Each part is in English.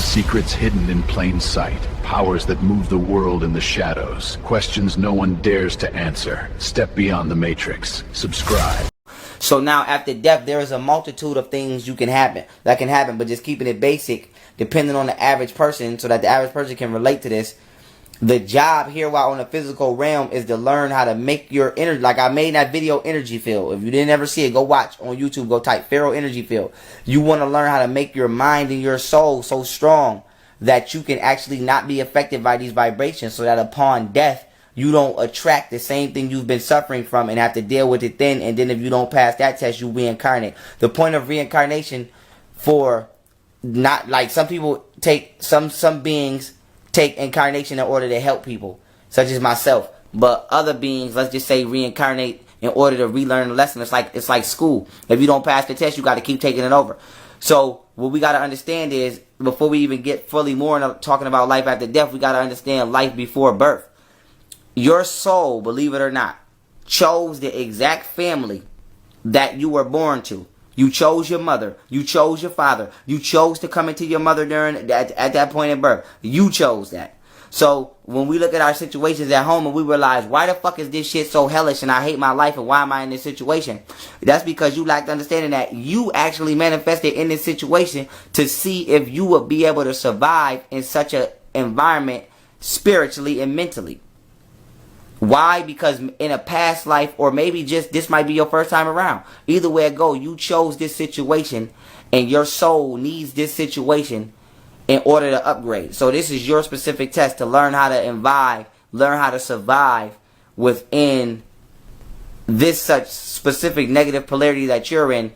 Secrets hidden in plain sight. Powers that move the world in the shadows. Questions no one dares to answer. Step beyond the matrix. Subscribe. So now after death, there is a multitude of things that can happen, but just keeping it basic, depending on the average person, so that the average person can relate to this. The job here while on the physical realm is to learn how to make your energy, like I made that video, energy field. If you didn't ever see it, go watch on YouTube, go type Pharaoh energy field. You want to learn how to make your mind and your soul so strong that you can actually not be affected by these vibrations, so that upon death, you don't attract the same thing you've been suffering from and have to deal with it then. And then if you don't pass that test, you reincarnate. The point of reincarnation, for not like some people take, some beings take incarnation in order to help people, such as myself. But other beings, let's just say, reincarnate in order to relearn the lesson. It's like school. If you don't pass the test, you got to keep taking it over. So what we got to understand is, before we even get fully more into talking about life after death, we got to understand life before birth. Your soul, believe it or not, chose the exact family that you were born to. You chose your mother. You chose your father. You chose to come into your mother at that point in birth. You chose that. So when we look at our situations at home and we realize, why the fuck is this shit so hellish and I hate my life and why am I in this situation? That's because you lacked understanding that you actually manifested in this situation to see if you would be able to survive in such an environment spiritually and mentally. Why? Because in a past life, or maybe just this might be your first time around. Either way it go, you chose this situation and your soul needs this situation in order to upgrade. So this is your specific test to learn how to imbibe, learn how to survive within this such specific negative polarity that you're in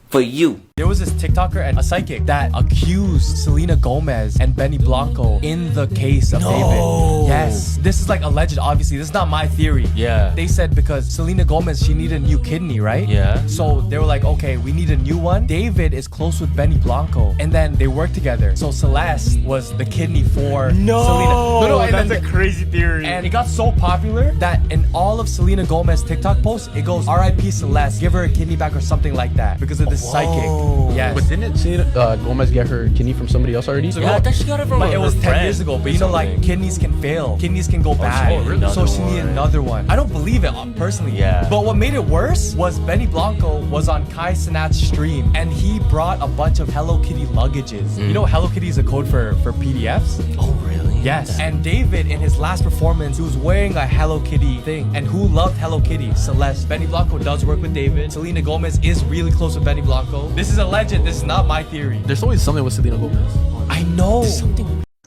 for you. There was this TikToker and a psychic that accused Selena Gomez and Benny Blanco in the case of David. Yes. This is like alleged, obviously. This is not my theory. Yeah. They said because Selena Gomez, she needed a new kidney, right? Yeah. So they were like, okay, we need a new one. David is close with Benny Blanco. And then they worked together. So Celeste was the kidney for Selena. No, that's a crazy theory. And it got so popular that in all of Selena Gomez's TikTok posts, it goes, R.I.P. Celeste, give her a kidney back or something like that. Because of this psychic. Yes. But didn't Selena Gomez get her kidney from somebody else already? Yeah, I thought she got it from But it was 10 friend years ago. But or you know, like, something. kidneys can fail. Kidneys can go bad. really? So she Another needed one. another one. I don't believe it personally. Yeah. But what made it worse was Benny Blanco was on Kai Cenat's stream and he brought a bunch of Hello Kitty luggages. You know, Hello Kitty is a code for PDFs. Oh, really? Yes. And David, in his last performance, he was wearing a Hello Kitty thing. And who loved Hello Kitty? Celeste. Benny Blanco does work with David. Selena Gomez is really close with Benny Blanco. This is alleged. This is not my theory. There's always something with Selena Gomez. I know.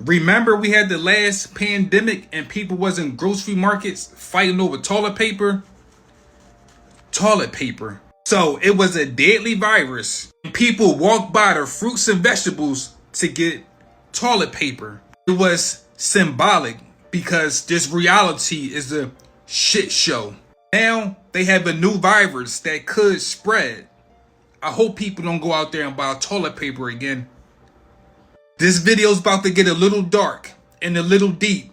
Remember we had the last pandemic and people was in grocery markets fighting over toilet paper? Toilet paper. So it was a deadly virus. People walked by the fruits and vegetables to get toilet paper. It was symbolic because this reality is a shit show. Now they have a new virus that could spread. I hope people don't go out there and buy toilet paper again. This video's about to get a little dark and a little deep.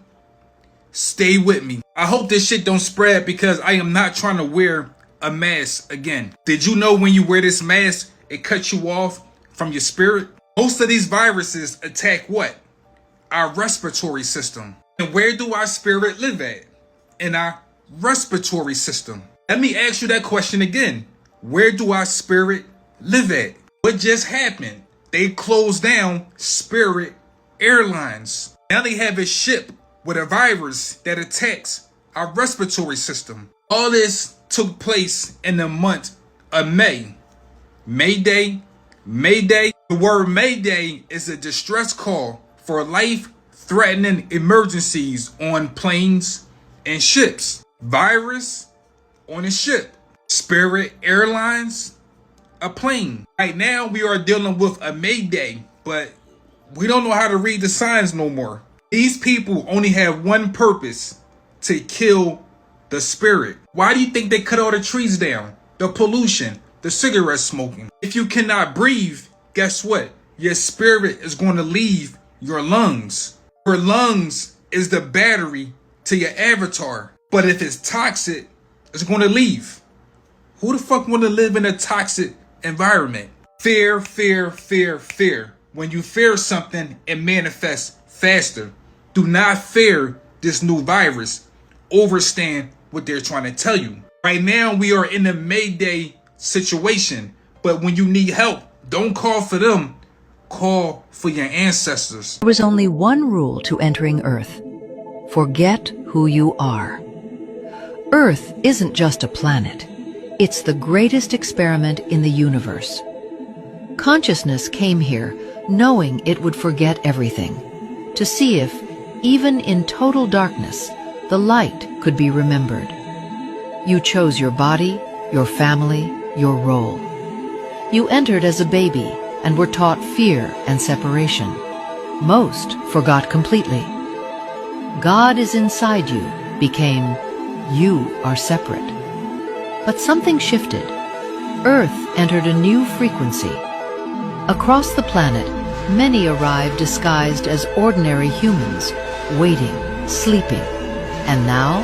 Stay with me. I hope this shit don't spread because I am not trying to wear a mask again. Did you know when you wear this mask, it cuts you off from your spirit? Most of these viruses attack what? Our respiratory system. And where do our spirit live at? In our respiratory system. Let me ask you that question again. Where do our spirit live at? What just happened? They closed down Spirit Airlines. Now they have a ship with a virus that attacks our respiratory system. All this took place in the month of May. Mayday, Mayday. The word Mayday is a distress call for life-threatening emergencies on planes and ships. Virus on a ship. Spirit Airlines, a plane. Right now we are dealing with a Mayday, but we don't know how to read the signs no more. These people only have one purpose: to kill the spirit. Why do you think they cut all the trees down? The pollution, the cigarette smoking. If you cannot breathe, guess what? Your spirit is going to leave your lungs. Your lungs is the battery to your avatar. But if it's toxic, it's going to leave. Who the fuck want to live in a toxic environment? Fear, fear, fear, fear. When you fear something, it manifests faster. Do not fear this new virus. Understand what they're trying to tell you. Right now, we are in a Mayday situation. But when you need help, don't call for them. Call for your ancestors. There was only one rule to entering Earth. Forget who you are. Earth isn't just a planet. It's the greatest experiment in the universe. Consciousness came here knowing it would forget everything, to see if, even in total darkness, the light could be remembered. You chose your body, your family, your role. You entered as a baby and were taught fear and separation. Most forgot completely. God is inside you became, you are separate. But something shifted. Earth entered a new frequency. Across the planet, many arrived disguised as ordinary humans, waiting, sleeping. And now,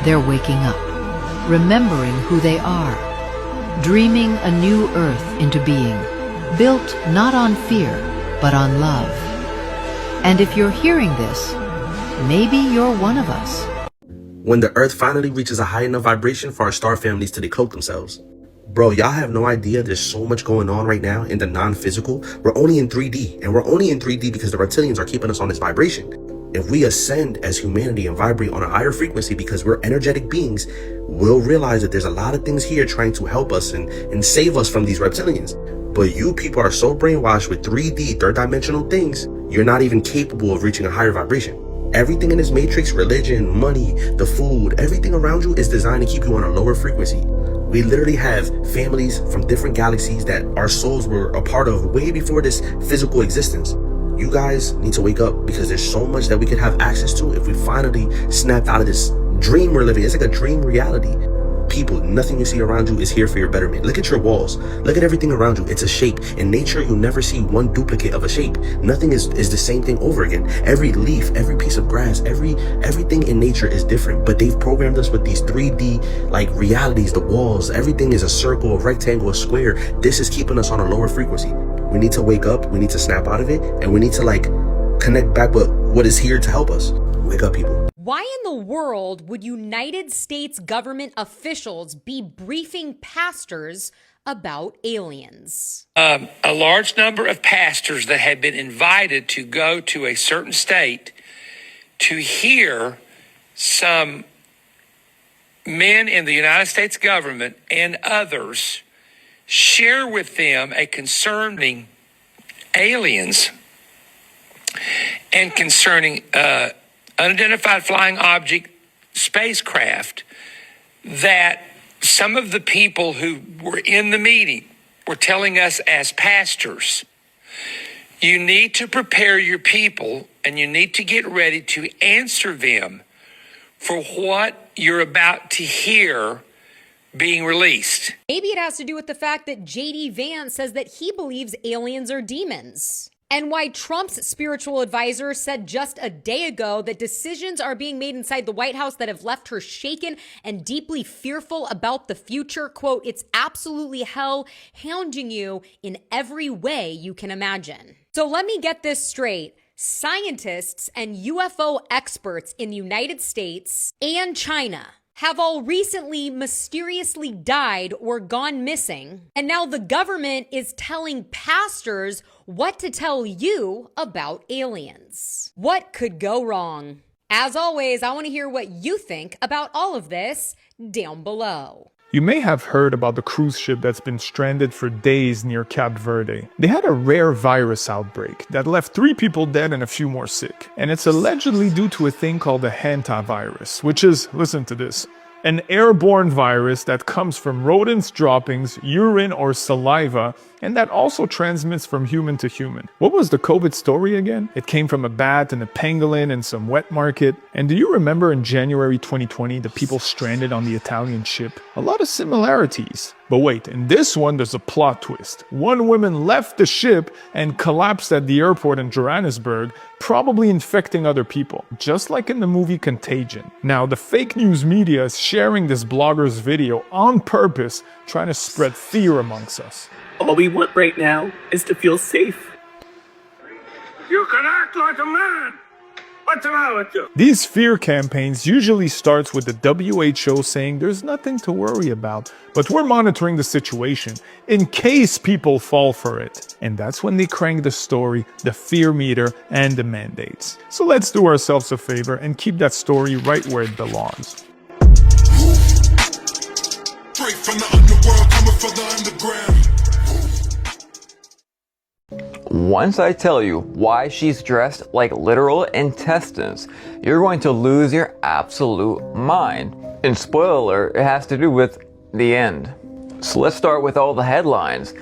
they're waking up, remembering who they are, dreaming a new Earth into being, built not on fear, but on love. And if you're hearing this, maybe you're one of us. When the Earth finally reaches a high enough vibration for our star families to decloak themselves. Bro, y'all have no idea there's so much going on right now in the non-physical. We're only in 3D, and we're only in 3D because the reptilians are keeping us on this vibration. If we ascend as humanity and vibrate on a higher frequency because we're energetic beings, we'll realize that there's a lot of things here trying to help us and save us from these reptilians. But you people are so brainwashed with 3D, third dimensional things, you're not even capable of reaching a higher vibration. Everything in this matrix, religion, money, the food, everything around you is designed to keep you on a lower frequency. We literally have families from different galaxies that our souls were a part of way before this physical existence. You guys need to wake up because there's so much that we could have access to if we finally snapped out of this dream we're living. It's like a dream reality. People, nothing you see around you is here for your betterment. Look at your walls. Look at everything around you. It's a shape. In nature, you never see one duplicate of a shape. Nothing is the same thing over again. Every leaf, every piece of grass, everything in nature is different. But they've programmed us with these 3D like realities, the walls. Everything is a circle, a rectangle, a square. This is keeping us on a lower frequency. We need to wake up. We need to snap out of it. And we need to like connect back with what is here to help us. Wake up, people. Why in the world would United States government officials be briefing pastors about aliens? A large number of pastors that have been invited to go to a certain state to hear some men in the United States government and others share with them a concerning aliens and concerning unidentified flying object spacecraft that some of the people who were in the meeting were telling us as pastors, you need to prepare your people and you need to get ready to answer them for what you're about to hear being released. Maybe it has to do with the fact that J.D. Vance says that he believes aliens are demons. And why Trump's spiritual advisor said just a day ago that decisions are being made inside the White House that have left her shaken and deeply fearful about the future. Quote, it's absolutely hell hounding you in every way you can imagine. So let me get this straight. Scientists and UFO experts in the United States and China have all recently mysteriously died or gone missing. And now the government is telling pastors what to tell you about aliens. What could go wrong? As always, I want to hear what you think about all of this down below. You may have heard about the cruise ship that's been stranded for days near Cape Verde. They had a rare virus outbreak that left 3 people dead and a few more sick. And it's allegedly due to a thing called the hantavirus, which is, listen to this, an airborne virus that comes from rodents' droppings, urine, or saliva, and that also transmits from human to human. What was the COVID story again? It came from a bat and a pangolin in some wet market. And do you remember in January 2020, the people stranded on the Italian ship? A lot of similarities. But wait, in this one, there's a plot twist. One woman left the ship and collapsed at the airport in Johannesburg, probably infecting other people, just like in the movie Contagion. Now, the fake news media is sharing this blogger's video on purpose, trying to spread fear amongst us. All we want right now is to feel safe. You can act like a man. What's wrong with you? These fear campaigns usually starts with the WHO saying there's nothing to worry about, but we're monitoring the situation in case people fall for it. And that's when they crank the story, the fear meter, and the mandates. So let's do ourselves a favor and keep that story right where it belongs. Straight from the underworld, coming from the underground. Once I tell you why she's dressed like literal intestines, you're going to lose your absolute mind. And spoiler, it has to do with the end. So let's start with all the headlines.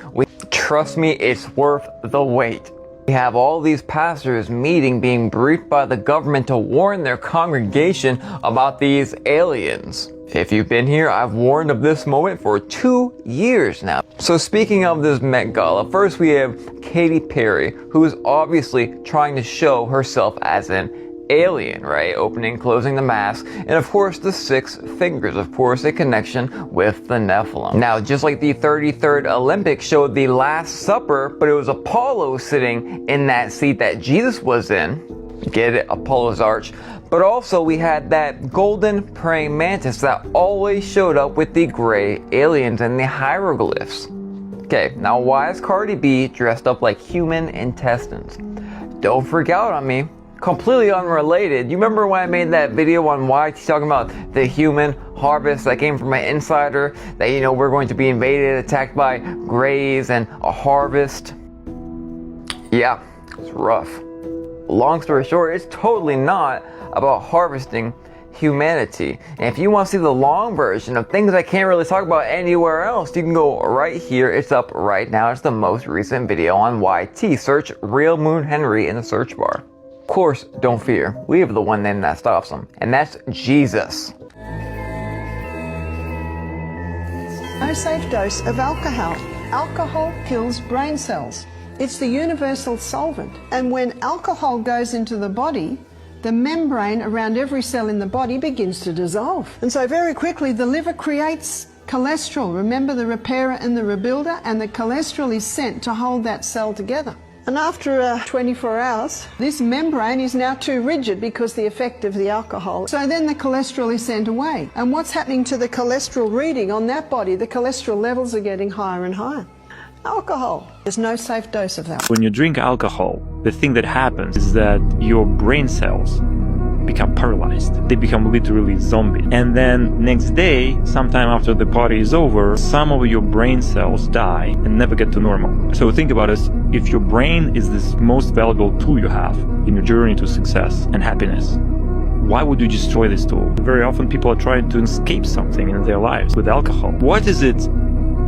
Trust me, it's worth the wait. We have all these pastors meeting, being briefed by the government to warn their congregation about these aliens. If you've been here, I've warned of this moment for 2 years now. So speaking of this Met Gala, first we have Katy Perry, who is obviously trying to show herself as an alien, right? Opening, closing the mask, and of course the 6 fingers, of course a connection with the Nephilim. Now, just like the 33rd Olympics showed the Last Supper, but it was Apollo sitting in that seat that Jesus was in. Get it? Apollo's arch. But also we had that golden praying mantis that always showed up with the gray aliens and the hieroglyphs. Okay, now why is Cardi B dressed up like human intestines? Don't freak out on me. Completely unrelated. You remember when I made that video on YT talking about the human harvest that came from an insider? That, you know, we're going to be invaded, attacked by grays and a harvest? Yeah, it's rough. Long story short, it's totally not about harvesting humanity. And if you want to see the long version of things I can't really talk about anywhere else, you can go right here. It's up right now. It's the most recent video on YT. Search Real Moon Henry in the search bar. Of course, don't fear. We have the one name that stops him, and that's Jesus. No safe dose of alcohol. Alcohol kills brain cells. It's the universal solvent. And when alcohol goes into the body, the membrane around every cell in the body begins to dissolve. And so very quickly the liver creates cholesterol. Remember the repairer and the rebuilder? And the cholesterol is sent to hold that cell together. And after 24 hours, this membrane is now too rigid because the effect of the alcohol. So then the cholesterol is sent away. And what's happening to the cholesterol reading on that body? The cholesterol levels are getting higher and higher. Alcohol. There's no safe dose of that. When you drink alcohol, the thing that happens is that your brain cells become paralyzed. They become literally zombies. And then next day, sometime after the party is over, some of your brain cells die and never get to normal. So think about it, if your brain is this most valuable tool you have in your journey to success and happiness, why would you destroy this tool? Very often people are trying to escape something in their lives with alcohol. What is it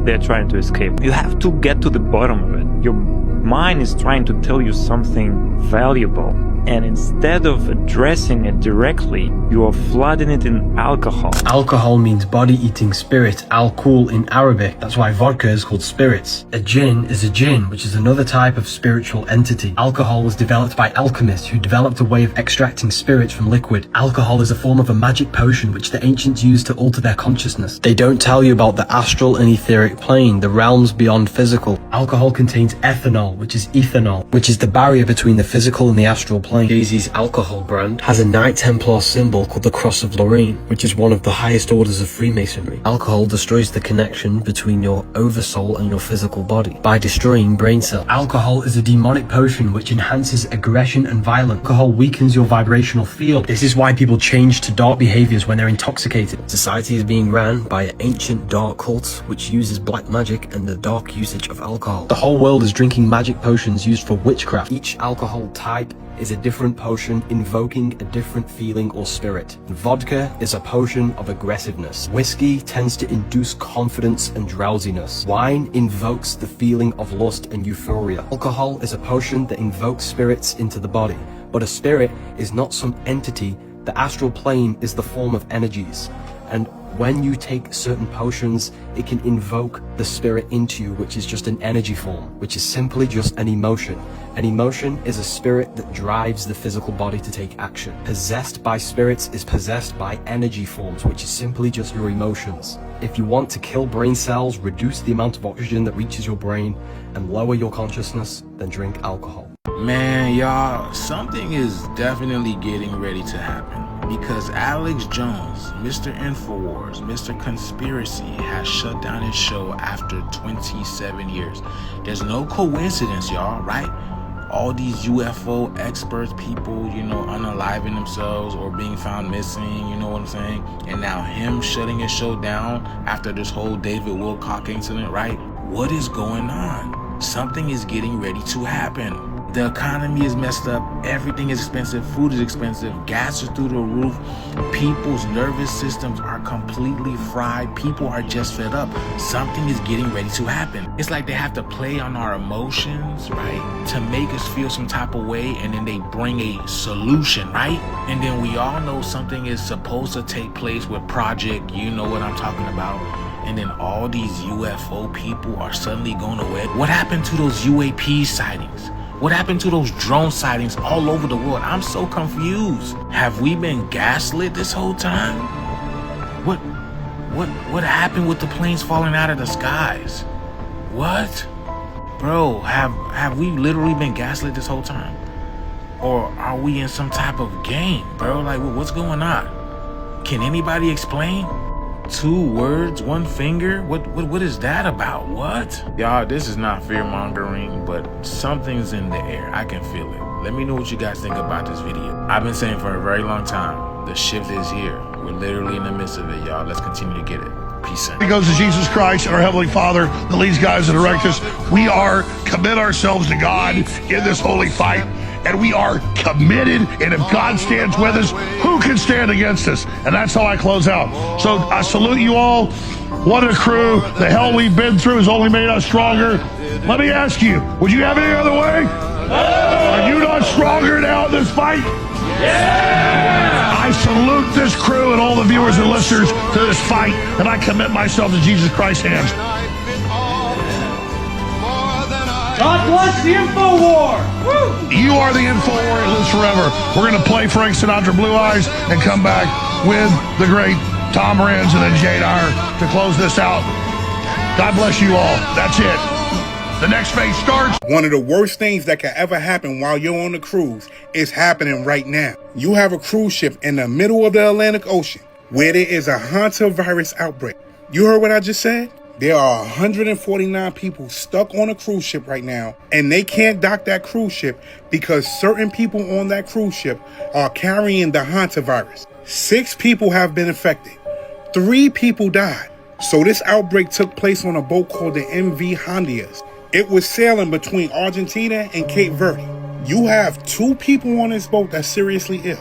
they're trying to escape? You have to get to the bottom of it. Your mind is trying to tell you something valuable, and instead of addressing it directly, you are flooding it in alcohol. Alcohol means body-eating spirit, alcohol in Arabic. That's why vodka is called spirits. A jinn is a jinn, which is another type of spiritual entity. Alcohol was developed by alchemists who developed a way of extracting spirits from liquid. Alcohol is a form of a magic potion which the ancients used to alter their consciousness. They don't tell you about the astral and etheric plane, the realms beyond physical. Alcohol contains ethanol, which is ethanol, which is the barrier between the physical and the astral plane. Jay-Z's alcohol brand has a Knight Templar symbol called the Cross of Lorraine, which is one of the highest orders of Freemasonry. Alcohol destroys the connection between your oversoul and your physical body by destroying brain cells. Alcohol is a demonic potion which enhances aggression and violence. Alcohol weakens your vibrational field. This is why people change to dark behaviors when they're intoxicated. Society is being ran by an ancient dark cult which uses black magic and the dark usage of alcohol. The whole world is drinking magic potions used for witchcraft. Each alcohol type is a different potion invoking a different feeling or spirit. Vodka is a potion of aggressiveness. Whiskey tends to induce confidence and drowsiness. Wine invokes the feeling of lust and euphoria. Alcohol is a potion that invokes spirits into the body. But a spirit is not some entity. The astral plane is the form of energies. And when you take certain potions, it can invoke the spirit into you, which is just an energy form, which is simply just an emotion. An emotion is a spirit that drives the physical body to take action. Possessed by spirits is possessed by energy forms, which is simply just your emotions. If you want to kill brain cells, reduce the amount of oxygen that reaches your brain, and lower your consciousness, then drink alcohol. Man, y'all, something is definitely getting ready to happen. Because Alex Jones, Mr. Infowars, Mr. Conspiracy, has shut down his show after 27 years. There's no coincidence, y'all, right? All these UFO experts, people, you know, unaliving themselves or being found missing, you know what I'm saying? And now him shutting his show down after this whole David Wilcock incident, right? What is going on? Something is getting ready to happen. The economy is messed up. Everything is expensive. Food is expensive. Gas is through the roof. People's nervous systems are completely fried. People are just fed up. Something is getting ready to happen. It's like they have to play on our emotions, right? To make us feel some type of way, and then they bring a solution, right? And then we all know something is supposed to take place with Project, you know what I'm talking about. And then all these UFO people are suddenly going away. What happened to those UAP sightings? What happened to those drone sightings all over the world? I'm so confused. Have we been gaslit this whole time? What happened with the planes falling out of the skies? What? Bro, have we literally been gaslit this whole time? Or are we in some type of game, bro? Like, what's going on? Can anybody explain? 2 words, 1 finger? What is that about? What? Y'all, this is not fear-mongering, but something's in the air. I can feel it. Let me know what you guys think about this video. I've been saying for a very long time, the shift is here. We're literally in the midst of it, y'all. Let's continue to get it. Peace out. It goes to Jesus Christ and our Heavenly Father, the leads, guides, and direct us. We commit ourselves to God in this holy fight. And we are committed, and if God stands with us, who can stand against us? And that's how I close out. So I salute you all. What a crew. The hell we've been through has only made us stronger. Let me ask you, would you have any other way? Are you not stronger now in this fight? Yeah! I salute this crew and all the viewers and listeners to this fight, and I commit myself to Jesus Christ's hands. God bless the InfoWar! Woo! You are the InfoWar, it lives forever. We're going to play Frank Sinatra Blue Eyes and come back with the great Tom Renz and then Jade Iyer to close this out. God bless you all. That's it. The next phase starts. One of the worst things that can ever happen while you're on a cruise is happening right now. You have a cruise ship in the middle of the Atlantic Ocean where there is a hantavirus outbreak. You heard what I just said? There are 149 people stuck on a cruise ship right now, and they can't dock that cruise ship because certain people on that cruise ship are carrying the hantavirus. 6 people have been infected. 3 people died. So this outbreak took place on a boat called the MV Honduras. It was sailing between Argentina and Cape Verde. You have 2 people on this boat that's seriously ill.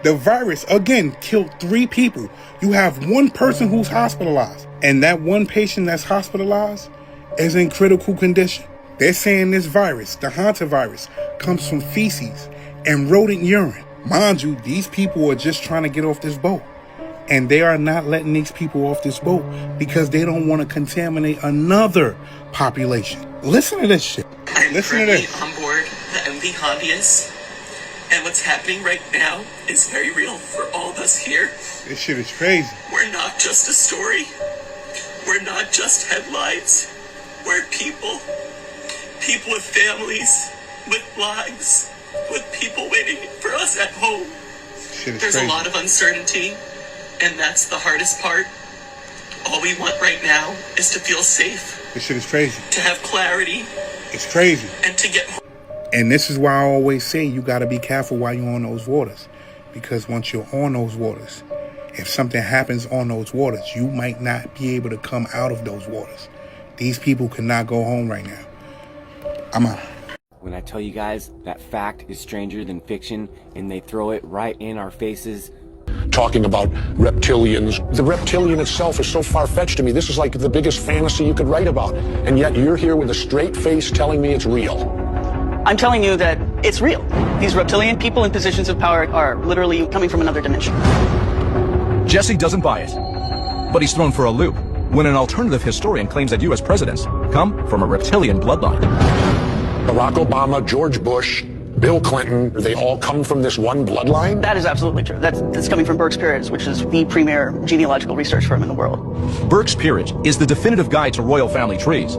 The virus, again, killed 3 people. You have 1 person who's hospitalized. And that 1 patient that's hospitalized is in critical condition. They're saying this virus, the hantavirus, comes from feces and rodent urine. Mind you, these people are just trying to get off this boat. And they are not letting these people off this boat because they don't want to contaminate another population. Listen to this shit. Listen to this. On board the MV Honduras. And what's happening right now is very real for all of us here. This shit is crazy. We're not just a story. We're not just headlines. We're people. People with families, with lives, with people waiting for us at home. There's a lot of uncertainty, and that's the hardest part. All we want right now is to feel safe. This shit is crazy. To have clarity. It's crazy. And to get home. And this is why I always say you got to be careful while you're on those waters. Because once you're on those waters, if something happens on those waters, you might not be able to come out of those waters. These people cannot go home right now. I'm out. When I tell you guys that fact is stranger than fiction and they throw it right in our faces. Talking about reptilians. The reptilian itself is so far-fetched to me. This is like the biggest fantasy you could write about. And yet you're here with a straight face telling me it's real. I'm telling you that it's real. These reptilian people in positions of power are literally coming from another dimension. Jesse doesn't buy it, but he's thrown for a loop when an alternative historian claims that U.S. presidents come from a reptilian bloodline. Barack Obama, George Bush, Bill Clinton, they all come from this one bloodline? That is absolutely true. That's coming from Burke's Peerage, which is the premier genealogical research firm in the world. Burke's Peerage is the definitive guide to royal family trees.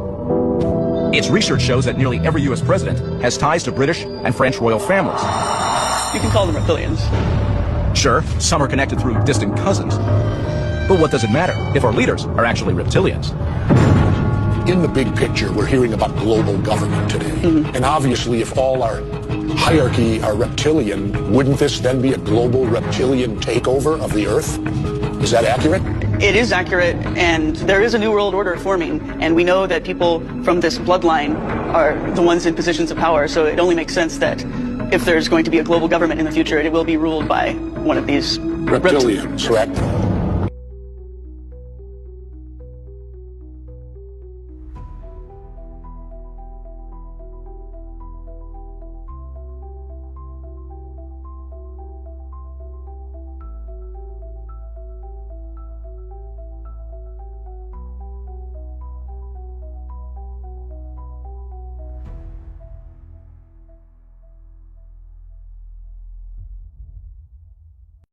Its research shows that nearly every U.S. president has ties to British and French royal families. You can call them reptilians. Sure, some are connected through distant cousins. But what does it matter if our leaders are actually reptilians? In the big picture, we're hearing about global government today. And obviously, if all our hierarchy are reptilian, wouldn't this then be a global reptilian takeover of the Earth? Is that accurate? It is accurate, and there is a new world order forming, and we know that people from this bloodline are the ones in positions of power, so it only makes sense that if there's going to be a global government in the future, it will be ruled by one of these Reptilians, correct?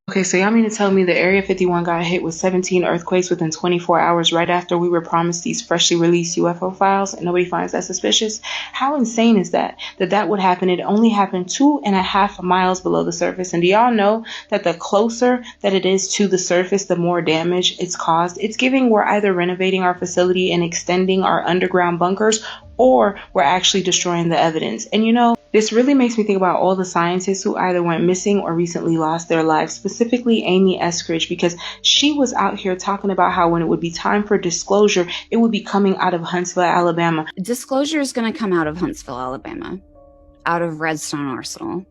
Okay, so y'all mean to tell me the Area 51 got hit with 17 earthquakes within 24 hours right after we were promised these freshly released UFO files and nobody finds that suspicious? How insane is that that would happen? It only happened 2.5 miles below the surface. And do y'all know that the closer that it is to the surface, the more damage it's caused? It's giving we're either renovating our facility and extending our underground bunkers, or we're actually destroying the evidence. And you know, this really makes me think about all the scientists who either went missing or recently lost their lives, specifically Amy Eskridge, because she was out here talking about how when it would be time for disclosure, it would be coming out of Huntsville, Alabama. Disclosure is going to come out of Huntsville, Alabama, out of Redstone Arsenal.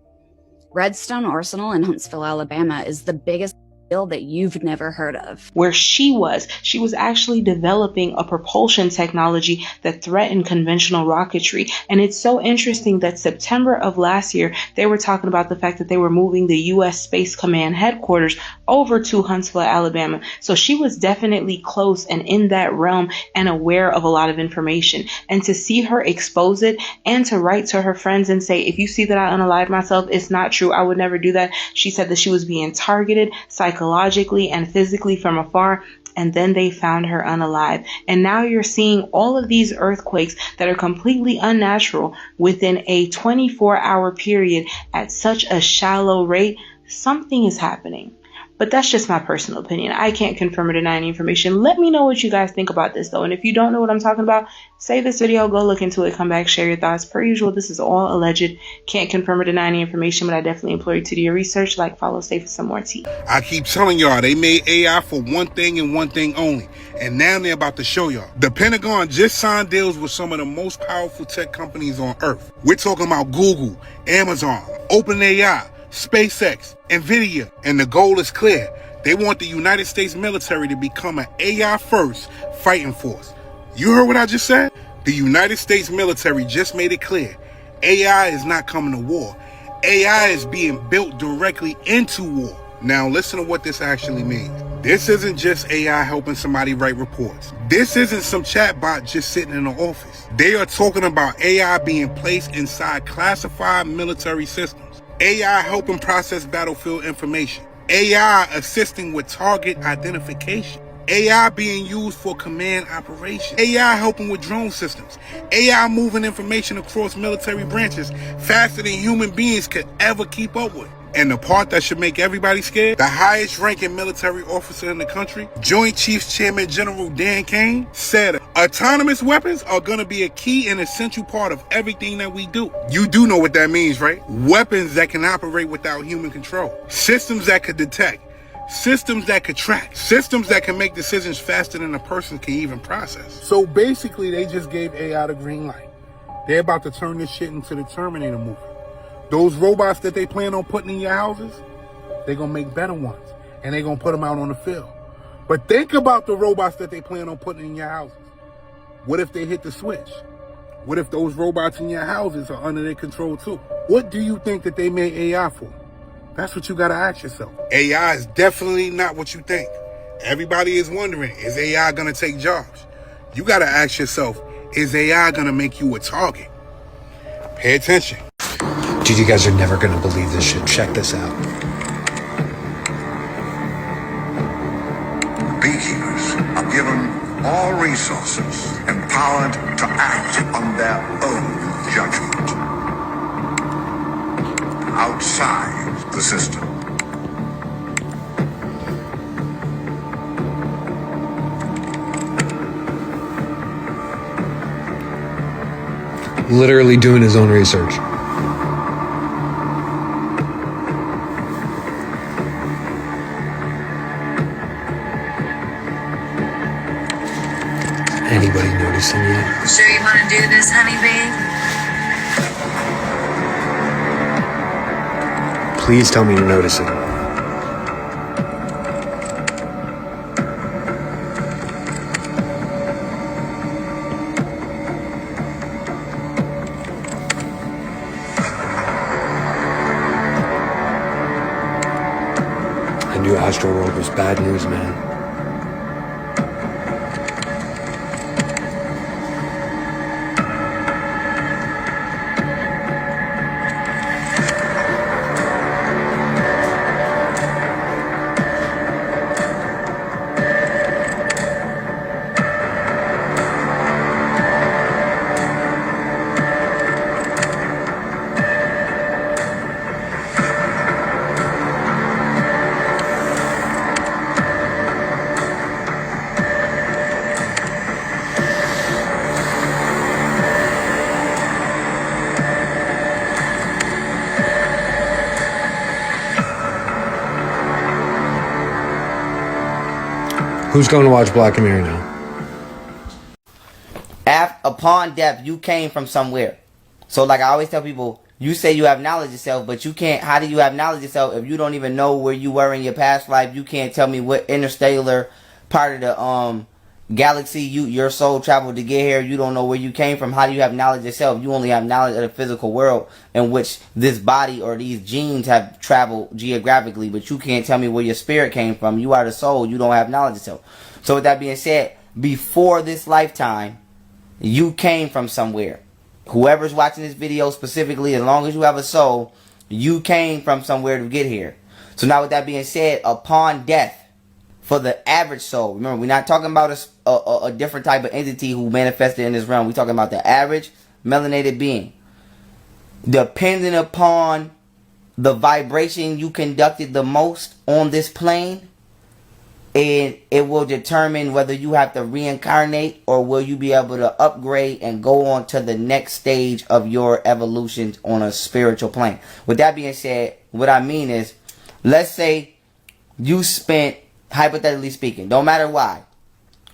Redstone Arsenal in Huntsville, Alabama is the biggest deal that you've never heard of. Where she was actually developing a propulsion technology that threatened conventional rocketry. And it's so interesting that September of last year, they were talking about the fact that they were moving the U.S. Space Command headquarters over to Huntsville, Alabama. So she was definitely close and in that realm and aware of a lot of information. And to see her expose it and to write to her friends and say, if you see that I unalived myself, it's not true. I would never do that. She said that she was being targeted psychologically and physically from afar, and then they found her unalive. And now you're seeing all of these earthquakes that are completely unnatural within a 24-hour period at such a shallow rate. Something is happening. But that's just my personal opinion. I can't confirm or deny any information. Let me know what you guys think about this, though. And if you don't know what I'm talking about, save this video, go look into it, come back, share your thoughts. Per usual, this is all alleged. Can't confirm or deny any information, but I definitely implore you to do your research. Like, follow, stay for some more tea. I keep telling y'all, they made AI for one thing and one thing only. And now they're about to show y'all. The Pentagon just signed deals with some of the most powerful tech companies on Earth. We're talking about Google, Amazon, OpenAI, SpaceX, NVIDIA, and the goal is clear. They want the United States military to become an AI-first fighting force. You heard what I just said? The United States military just made it clear. AI is not coming to war. AI is being built directly into war. Now listen to what this actually means. This isn't just AI helping somebody write reports. This isn't some chatbot just sitting in the office. They are talking about AI being placed inside classified military systems. AI helping process battlefield information. AI assisting with target identification. AI being used for command operations. AI helping with drone systems. AI moving information across military branches faster than human beings could ever keep up with. And the part that should make everybody scared, the highest ranking military officer in the country, Joint Chiefs Chairman General Dan Kane, said autonomous weapons are going to be a key and essential part of everything that we do. You do know what that means, right? Weapons that can operate without human control. Systems that could detect. Systems that could track. Systems that can make decisions faster than a person can even process. So basically, they just gave AI the green light. They're about to turn this shit into the Terminator movie. Those robots that they plan on putting in your houses, they're going to make better ones. And they're going to put them out on the field. But think about the robots that they plan on putting in your houses. What if they hit the switch? What if those robots in your houses are under their control too? What do you think that they made AI for? That's what you got to ask yourself. AI is definitely not what you think. Everybody is wondering, is AI going to take jobs? You got to ask yourself, is AI going to make you a target? Pay attention. Dude, you guys are never going to believe this shit. Check this out. Beekeepers are given all resources and empowered to act on their own judgment. Outside the system. Literally doing his own research. Anybody noticing yet? Sure you want to do this, honeybee? Please tell me you're noticing. I knew Astro World was bad news, man. Who's going to watch Black Mirror now? Upon death, you came from somewhere. So like I always tell people, you say you have knowledge of self, but you can't. How do you have knowledge of self if you don't even know where you were in your past life? You can't tell me what interstellar part of the galaxy your soul traveled to get here. You don't know where you came from. How do you have knowledge of self? You only have knowledge of the physical world in which this body or these genes have traveled geographically, but you can't tell me where your spirit came from. You are the soul. You don't have knowledge of self. So with that being said, before this lifetime, you came from somewhere. Whoever's watching this video specifically, as long as you have a soul, you came from somewhere to get here. So now with that being said, upon death, for the average soul, remember, we're not talking about a different type of entity who manifested in this realm. We're talking about the average melanated being. Depending upon the vibration you conducted the most on this plane, and it will determine whether you have to reincarnate or will you be able to upgrade and go on to the next stage of your evolution on a spiritual plane. With that being said, what I mean is, let's say you spent, hypothetically speaking, don't matter why,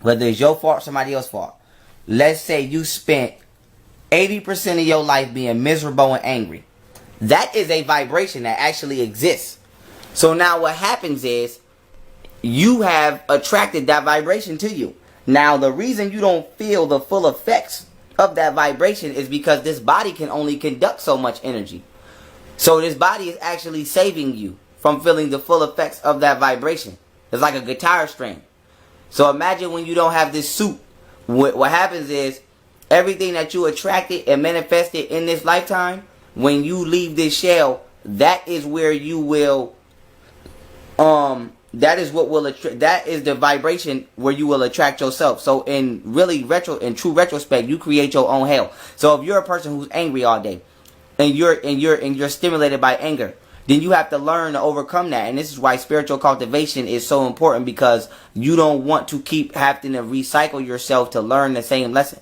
whether it's your fault or somebody else's fault, let's say you spent 80% of your life being miserable and angry. That is a vibration that actually exists. So now what happens is, you have attracted that vibration to you. Now, the reason you don't feel the full effects of that vibration is because this body can only conduct so much energy. So this body is actually saving you from feeling the full effects of that vibration. It's like a guitar string. So imagine when you don't have this suit. What happens is, everything that you attracted and manifested in this lifetime, when you leave this shell, that is where you will that is what will attract. That is the vibration where you will attract yourself. So in true retrospect, you create your own hell. So if you're a person who's angry all day, and you're stimulated by anger, then you have to learn to overcome that. And this is why spiritual cultivation is so important, because you don't want to keep having to recycle yourself to learn the same lesson.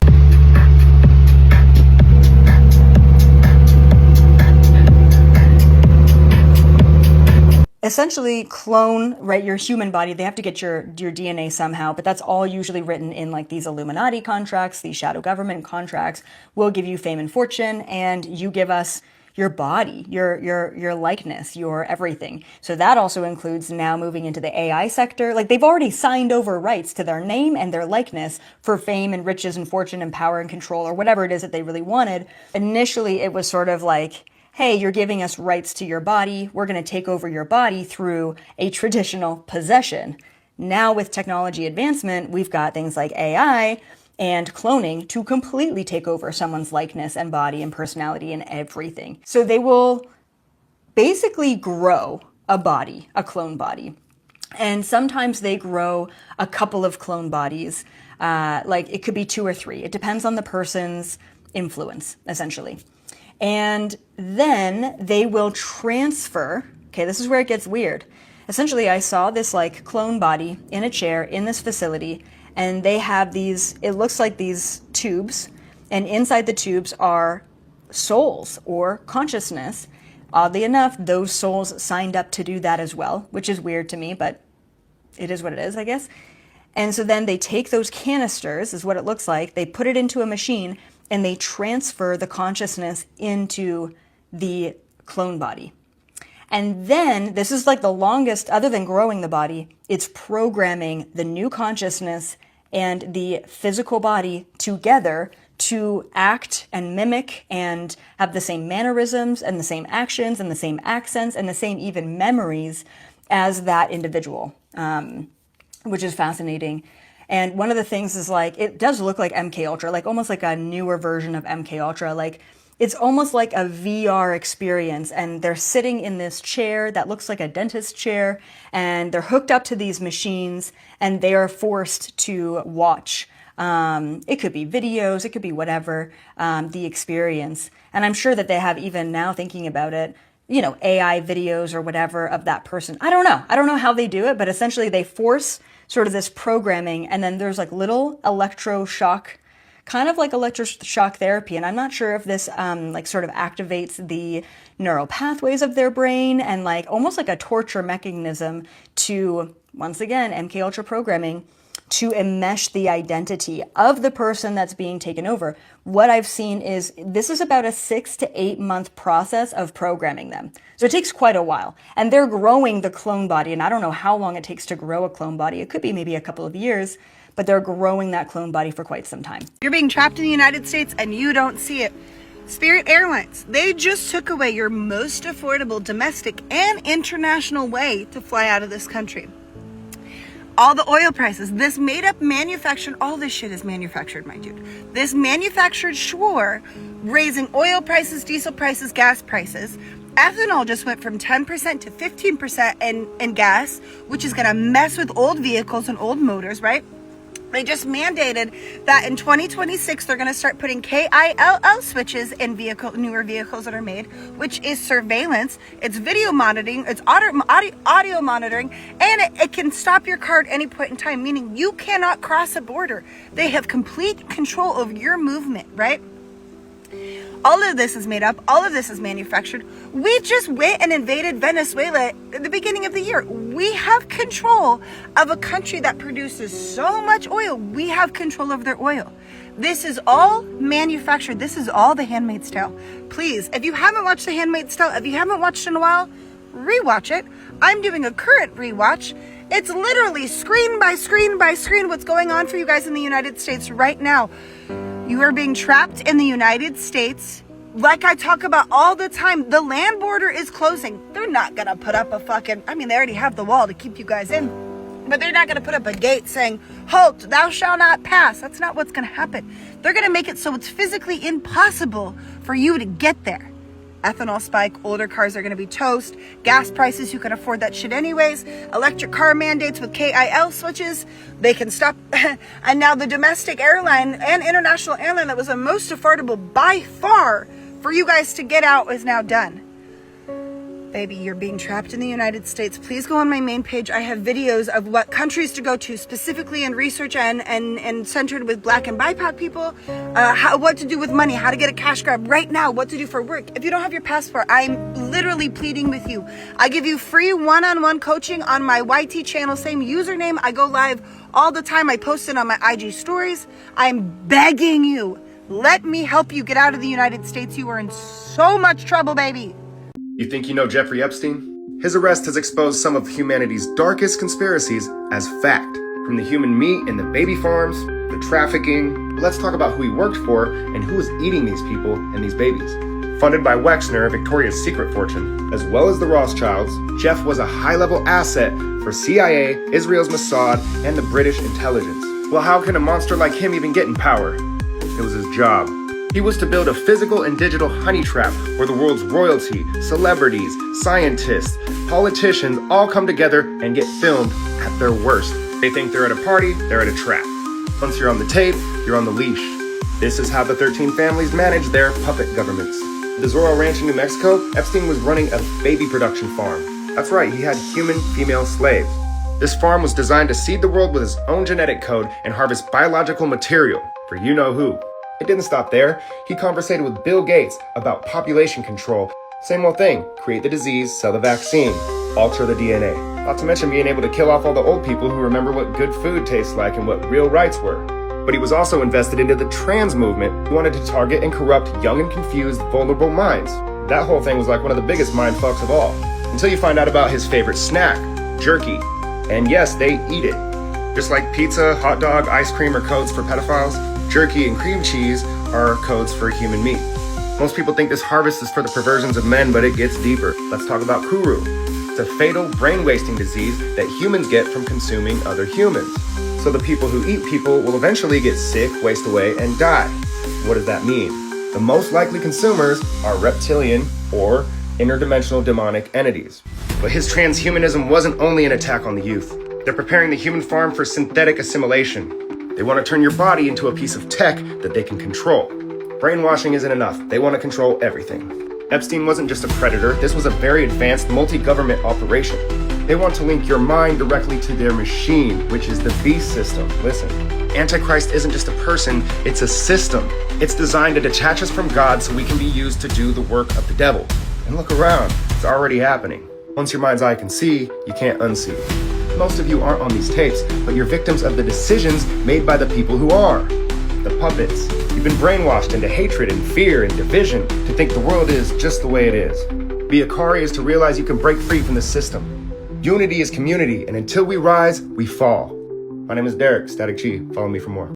Essentially clone, right, your human body. They have to get your DNA somehow, but that's all usually written in like these Illuminati contracts, these shadow government contracts. We'll give you fame and fortune, and you give us your body, your likeness, your everything. So that also includes now moving into the AI sector. Like, they've already signed over rights to their name and their likeness for fame and riches and fortune and power and control, or whatever it is that they really wanted. Initially, it was sort of like, hey, you're giving us rights to your body. We're going to take over your body through a traditional possession. Now with technology advancement, we've got things like AI and cloning to completely take over someone's likeness and body and personality and everything. So they will basically grow a body, a clone body. And sometimes they grow a couple of clone bodies. Like it could be 2 or 3. It depends on the person's influence, essentially. And then they will transfer. Okay, this is where it gets weird. Essentially, I saw this like clone body in a chair in this facility, and they have these, it looks like these tubes, and inside the tubes are souls or consciousness. Oddly enough, those souls signed up to do that as well, which is weird to me, but it is what it is, I guess. And so then they take those canisters, is what it looks like, they put it into a machine, and they transfer the consciousness into the clone body. And then, this is like the longest, other than growing the body, it's programming the new consciousness and the physical body together to act and mimic and have the same mannerisms and the same actions and the same accents and the same even memories as that individual, which is fascinating. And one of the things is like, it does look like MK Ultra, like almost like a newer version of MK Ultra. Like it's almost like a VR experience, and they're sitting in this chair that looks like a dentist chair, and they're hooked up to these machines, and they are forced to watch. It could be videos, it could be whatever, the experience. And I'm sure that they have, even now thinking about it, you know, AI videos or whatever of that person. I don't know. I don't know how they do it, but essentially they force sort of this programming, and then there's like little electroshock, kind of like electroshock therapy. And I'm not sure if this like sort of activates the neural pathways of their brain, and like almost like a torture mechanism to, once again, MK Ultra programming, to enmesh the identity of the person that's being taken over. What I've seen is this is about a 6 to 8 month process of programming them. So it takes quite a while. And they're growing the clone body, and I don't know how long it takes to grow a clone body. It could be maybe a couple of years, but they're growing that clone body for quite some time. You're being trapped in the United States and you don't see it. Spirit Airlines, they just took away your most affordable domestic and international way to fly out of this country. All the oil prices, this made up manufactured, all this shit is manufactured, my dude. This manufactured schwar, raising oil prices, diesel prices, gas prices. Ethanol just went from 10% to 15% in gas, which is gonna mess with old vehicles and old motors, right? They just mandated that in 2026, they're going to start putting KILL switches in newer vehicles that are made, which is surveillance. It's video monitoring, it's audio monitoring, and it can stop your car at any point in time, meaning you cannot cross a border. They have complete control of your movement, right? All of this is made up. All of this is manufactured. We just went and invaded Venezuela at the beginning of the year. We have control of a country that produces so much oil. We have control of their oil. This is all manufactured. This is all The Handmaid's Tale. Please, if you haven't watched The Handmaid's Tale, if you haven't watched in a while, rewatch it. I'm doing a current rewatch. It's literally screen by screen by screen what's going on for you guys in the United States right now. You are being trapped in the United States. Like I talk about all the time, the land border is closing. They're not going to put up a fucking, I mean, they already have the wall to keep you guys in, but they're not going to put up a gate saying, halt, thou shalt not pass. That's not what's going to happen. They're going to make it so it's physically impossible for you to get there. Ethanol spike, older cars are going to be toast, gas prices, you can afford that shit anyways, electric car mandates with KIL switches, they can stop, and now the domestic airline and international airline that was the most affordable by far for you guys to get out is now done. Baby, you're being trapped in the United States. Please go on my main page. I have videos of what countries to go to specifically in research and centered with Black and BIPOC people, what to do with money, how to get a cash grab right now, what to do for work. If you don't have your passport, I'm literally pleading with you. I give you free one-on-one coaching on my YT channel, same username. I go live all the time. I post it on my IG stories. I'm begging you, let me help you get out of the United States. You are in so much trouble, baby. You think you know Jeffrey Epstein? His arrest has exposed some of humanity's darkest conspiracies as fact. From the human meat in the baby farms, the trafficking. Let's talk about who he worked for and who was eating these people and these babies. Funded by Wexner, Victoria's Secret fortune, as well as the Rothschilds, Jeff was a high-level asset for CIA, Israel's Mossad, and the British intelligence. Well, how can a monster like him even get in power? It was his job. He was to build a physical and digital honey trap where the world's royalty, celebrities, scientists, politicians all come together and get filmed at their worst. They think they're at a party, they're at a trap. Once you're on the tape, you're on the leash. This is how the 13 families manage their puppet governments. At the Zorro Ranch in New Mexico, Epstein was running a baby production farm. That's right, he had human female slaves. This farm was designed to seed the world with his own genetic code and harvest biological material for you-know-who. It didn't stop there. He conversated with Bill Gates about population control. Same old thing, create the disease, sell the vaccine, alter the DNA. Not to mention being able to kill off all the old people who remember what good food tastes like and what real rights were. But he was also invested into the trans movement, who wanted to target and corrupt young and confused, vulnerable minds. That whole thing was like one of the biggest mind fucks of all. Until you find out about his favorite snack, jerky. And yes, they eat it. Just like pizza, hot dog, ice cream are codes for pedophiles, jerky and cream cheese are codes for human meat. Most people think this harvest is for the perversions of men, but it gets deeper. Let's talk about Kuru. It's a fatal brain-wasting disease that humans get from consuming other humans. So the people who eat people will eventually get sick, waste away, and die. What does that mean? The most likely consumers are reptilian or interdimensional demonic entities. But his transhumanism wasn't only an attack on the youth. They're preparing the human farm for synthetic assimilation. They want to turn your body into a piece of tech that they can control. Brainwashing isn't enough. They want to control everything. Epstein wasn't just a predator. This was a very advanced multi-government operation. They want to link your mind directly to their machine, which is the beast system. Listen, Antichrist isn't just a person, it's a system. It's designed to detach us from God so we can be used to do the work of the devil. And look around, it's already happening. Once your mind's eye can see, you can't unsee. Most of you aren't on these tapes, but you're victims of the decisions made by the people who are. The puppets. You've been brainwashed into hatred and fear and division to think the world is just the way it is. Be a Kari is to realize you can break free from the system. Unity is community, and until we rise, we fall. My name is Derek, Static G. Follow me for more.